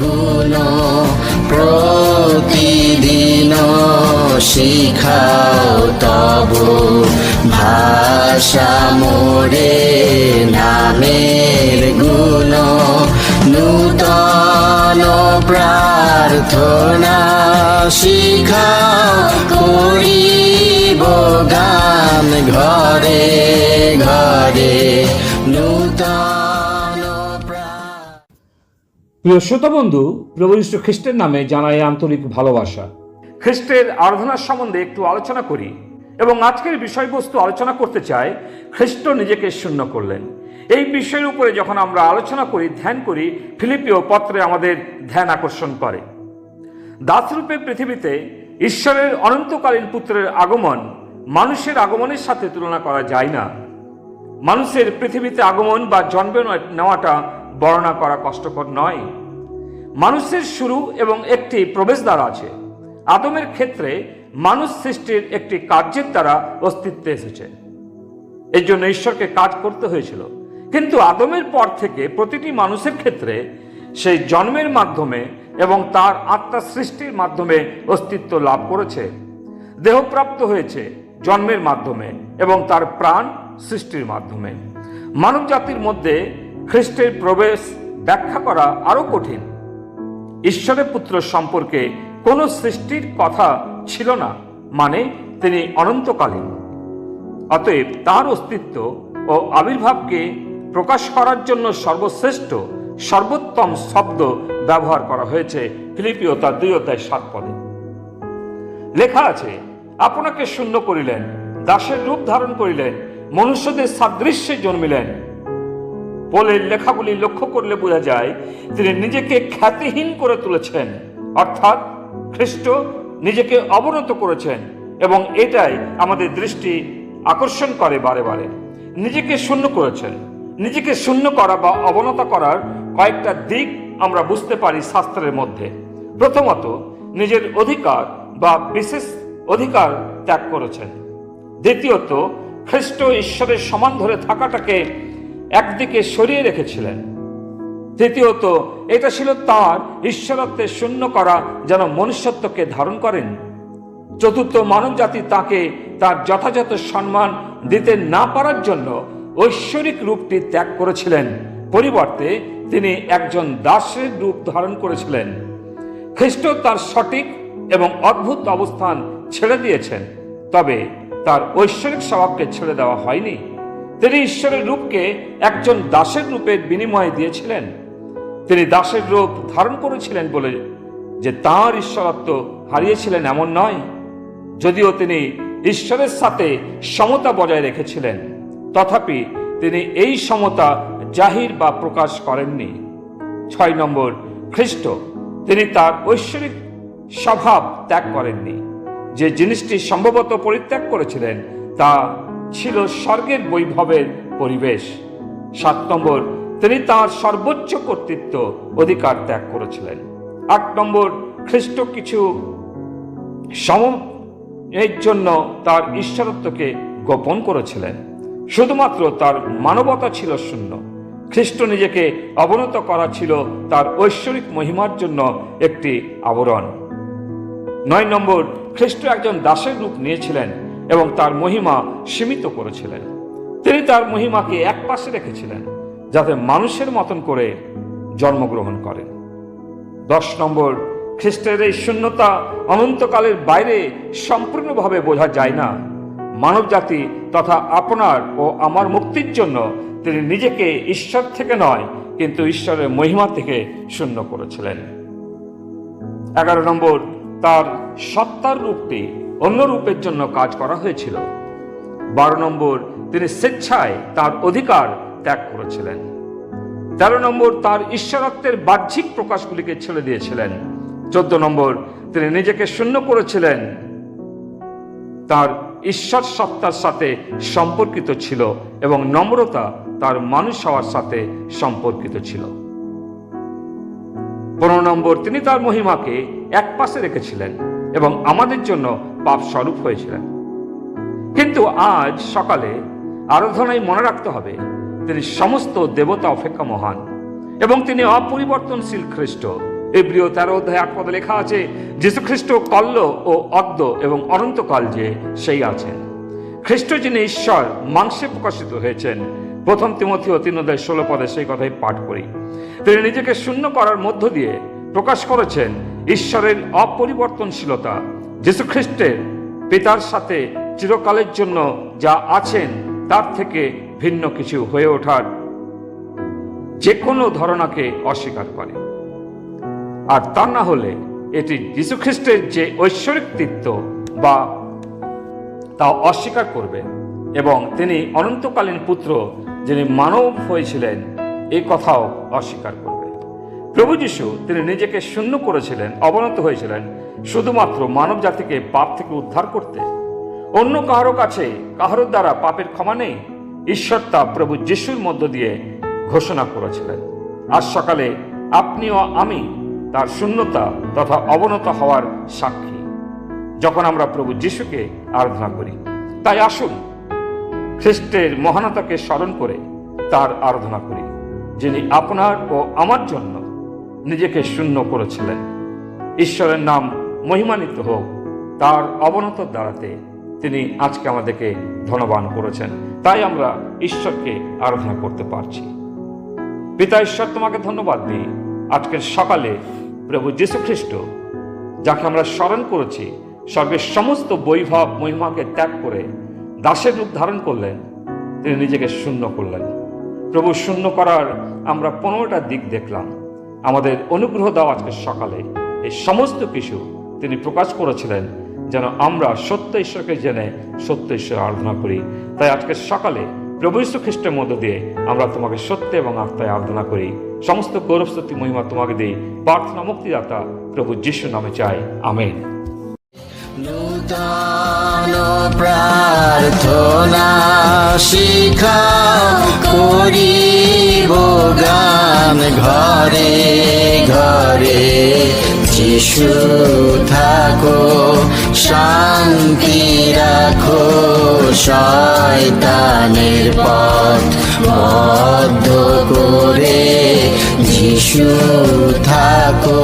গুণ প্রতিদিন শিখাও তব ভাষা মোরে নামের গুণ নূতন প্রার্থনা শিখাও করিব গান ঘরে ঘরে নূতন। প্রিয় শ্রোতা বন্ধু, প্রভু যীশু খ্রিস্টের নামে জানাই আন্তরিক ভালোবাসা। খ্রিস্টের আরাধনার সম্বন্ধে একটু আলোচনা করি এবং আজকের বিষয়বস্তু আলোচনা করতে চাই, খ্রিস্ট নিজেকে শূন্য করলেন। এই বিষয়ের উপরে যখন আমরা আলোচনা করি, ধ্যান করি, ফিলিপিও পত্রে আমাদের ধ্যান আকর্ষণ করে। দাসরূপে পৃথিবীতে ঈশ্বরের অনন্তকালীন পুত্রের আগমন মানুষের আগমনের সাথে তুলনা করা যায় না। মানুষের পৃথিবীতে আগমন বা জন্ম নেওয়াটা বর্ণনা করা কষ্টকর নয়। মানুষের শুরু এবং একটি প্রবেশদ্বার আছে। আদমের ক্ষেত্রে মানুষ সৃষ্টির একটি কার্যের দ্বারা অস্তিত্বে এসেছে, এই জন্য ঈশ্বরকে কাজ করতে হয়েছিল। কিন্তু আদমের পর থেকে প্রতিটি মানুষের ক্ষেত্রে সেই জন্মের মাধ্যমে এবং তার আত্মা সৃষ্টির মাধ্যমে অস্তিত্ব লাভ করেছে। দেহপ্রাপ্ত হয়েছে জন্মের মাধ্যমে এবং তার প্রাণ সৃষ্টির মাধ্যমে। মানব জাতির মধ্যে খ্রিস্টের প্রবেশ ব্যাখ্যা করা আরো কঠিন। ঈশ্বরের পুত্র সম্পর্কে কোনো সৃষ্টির কথা ছিল না, মানে তিনি অনন্তকালীন। অতএব তার অস্তিত্ব ও আবির্ভাবকে প্রকাশ করার জন্য সর্বশ্রেষ্ঠ সর্বোত্তম শব্দ ব্যবহার করা হয়েছে ফিলিপিও তার 2:7 লেখা আছে, আপনাকে শূন্য করিলেন, দাসের রূপ ধারণ করিলেন, মনুষ্যদের সাদৃশ্যে জন্মিলেন। পোলের লেখাগুলি লক্ষ্য করলে বোঝা যায় তিনি নিজেকে খ্যাতিহীন করে তুলেছেন, অর্থাৎ খ্রিস্ট নিজেকে অবনত করেছেন এবং এটাই আমাদের দৃষ্টি আকর্ষণ করে বারে বারে। নিজেকে শূন্য করেছেন। নিজেকে শূন্য করা বা অবনত করার কয়েকটা দিক আমরা বুঝতে পারি শাস্ত্রের মধ্যে। প্রথমত, নিজের অধিকার বা বিশেষ অধিকার ত্যাগ করেছেন। দ্বিতীয়ত, খ্রিস্ট ঈশ্বরের সমান ধরে থাকাটাকে একদিকে সরিয়ে রেখেছিলেন। তৃতীয়ত, এটা ছিল তার ঈশ্বরত্বে শূন্য করা যেন মনুষ্যত্বকে ধারণ করেন। চতুর্থ, মানব জাতি তাকে তার যথাযথ সম্মান দিতে না পারার জন্য ঐশ্বরিক রূপটি ত্যাগ করেছিলেন। পরিবর্তে তিনি একজন দাসের রূপ ধারণ করেছিলেন। খ্রিস্ট তার সঠিক এবং অদ্ভুত অবস্থান ছেড়ে দিয়েছেন, তবে তার ঐশ্বরিক স্বভাবকে ছেড়ে দেওয়া হয়নি। তিনি ঈশ্বরের রূপকে একজন দাসের রূপের বিনিময়ে দিয়েছিলেন। তিনি দাসের রূপ ধারণ করেছিলেন বলে যে তাঁর ঈশ্বরত্ব হারিয়েছিলেন এমন নয়, যদিও তিনি ঈশ্বরের সাথে সমতা বজায় রেখেছিলেন, তথাপি তিনি এই সমতা জাহির বা প্রকাশ করেননি। 6 নম্বর, খ্রিস্ট তিনি তার ঐশ্বরিক স্বভাব ত্যাগ করেননি। যে জিনিসটি সম্ভবত পরিত্যাগ করেছিলেন তা ছিল স্বর্গের বৈভবের পরিবেশ। 7 নম্বর, তিনি তার সর্বোচ্চ কর্তৃত্ব অধিকার ত্যাগ করেছিলেন। 8 নম্বর, খ্রিস্ট কিছু সময়ের জন্য তার ঈশ্বরত্বকে গোপন করেছিলেন। শুধুমাত্র তার মানবতা ছিল শূন্য। খ্রিস্ট নিজেকে অবনত করা ছিল তার ঐশ্বরিক মহিমার জন্য একটি আবরণ। 9 নম্বর, খ্রিস্ট একজন দাসের রূপ নিয়েছিলেন এবং তার মহিমা সীমিত করেছিলেন। তিনি তার মহিমাকে একপাশে রেখেছিলেন যাতে মানুষের মতন করে জন্মগ্রহণ করেন। 10 নম্বর, খ্রিস্টের এই শূন্যতা অনন্তকালের বাইরে সম্পূর্ণভাবে বোঝা যায় না। মানব জাতি তথা আপনার ও আমার মুক্তির জন্য তিনি নিজেকে ঈশ্বর থেকে নয়, কিন্তু ঈশ্বরের মহিমা থেকে শূন্য করেছিলেন। 11 নম্বর, তার সত্তার রূপটি অন্য রূপের জন্য কাজ করা হয়েছিল। 12 নম্বর, তিনি স্বেচ্ছায় তার অধিকার ত্যাগ করেছিলেন। 13 নম্বর, তার ঈশ্বরত্বের বাহ্যিক প্রকাশগুলিকে ছেড়ে দিয়েছিলেন। 14 নম্বর, তিনি নিজেকে শূন্য করেছিলেন। তার ঈশ্বর সত্তার সাথে সম্পর্কিত ছিল এবং নম্রতা তার মানুষ হওয়ার সাথে সম্পর্কিত ছিল। 15 নম্বর, তিনি তার মহিমাকে একপাশে রেখেছিলেন এবং আমাদের জন্য পাপ স্বরূপ হয়েছিলেন। কিন্তু আজ সকালে আরাধনায় মনে রাখতে হবে তিনি সমস্ত দেবতা অপেক্ষা মহান এবং তিনি অপরিবর্তনশীল খ্রিস্ট এব্রিয় 13 অধ্যায় 8 পদে লেখা আছে, যীশু খ্রিস্ট কল্য ও অদ্য এবং অনন্তকাল যে সেই আছেন। খ্রিস্ট যিনি ঈশ্বর মাংসে প্রকাশিত হয়েছেন, 1 তিমথিও 3 অধ্যায় 16 পদে সেই কথাই পাঠ করি। তিনি নিজেকে শূন্য করার মধ্য দিয়ে প্রকাশ করেছেন ঈশ্বরের অপরিবর্তনশীলতা। যীশু খ্রিস্টের পিতার সাথে চিরকালের জন্য যা আছেন তার থেকে ভিন্ন কিছু হয়ে ওঠার যে কোনো ধারণাকে অস্বীকার করে। আর তা না হলে এটি যীশু খ্রিস্টের যে ঐশ্বরিক তৃত্ব বা তা অস্বীকার করবে এবং তিনি অনন্তকালীন পুত্র যিনি মানব হয়েছিলেন এই কথাও অস্বীকার করবে। প্রভু যীশু তিনি নিজেকে শূন্য করেছিলেন, অবনত হয়েছিলেন শুধুমাত্র মানব জাতিকে পাপ থেকে উদ্ধার করতে। অন্য কারো কাছে কারোর দ্বারা পাপের ক্ষমা নেই, ঈশ্বর তা প্রভু যীশুর মধ্য দিয়ে ঘোষণা করেছিলেন। আজ সকালে আপনিও আমি তার শূন্যতা তথা অবনত হওয়ার সাক্ষী যখন আমরা প্রভু যীশুকে আরাধনা করি। তাই আসুন খ্রিস্টের মহানতাকে স্মরণ করে তার আরাধনা করি, যিনি আপনার ও আমার জন্য নিজেকে শূন্য করেছিলেন। ঈশ্বরের নাম মহিমান্বিত হোক। তার অবনতর দ্বারাতে তিনি আজকে আমাদেরকে ধনবান করেছেন, তাই আমরা ঈশ্বরকে আরাধনা করতে পারছি। পিতা ঈশ্বর, তোমাকে ধন্যবাদ দিই আজকের সকালে প্রভু যীশু খ্রিস্ট যাকে আমরা স্মরণ করেছি, স্বর্গের সমস্ত বৈভব মহিমাকে ত্যাগ করে দাসের রূপ ধারণ করলেন, তিনি নিজেকে শূন্য করলেন। প্রভু শূন্য করার আমরা 15টা দিক দেখলাম। আমাদের অনুগ্রহ দাও আজকের সকালে এই সমস্ত কিছু তিনি প্রকাশ করেছিলেন, যেন আমরা সত্য ঈশ্বরকে জেনে সত্য ঈশ্বর আরাধনা করি। তাই আজকের সকালে প্রভু যীশু খ্রিস্টের মধ্য দিয়ে আমরা তোমাকে সত্য এবং আত্মায় আরাধনা করি। সমস্ত গৌরব স্তুতি মহিমা তোমাকে দিই। প্রার্থনা মুক্তিদাতা প্রভু যীশু নামে চাই, আমেন। নূতন প্রার্থনা শিখাও, করিব গান ঘরে ঘরে। যিশু থাকো, শান্তি রাখো, শয়তানের পথ বদ্ধ করে। যিশু থাকো।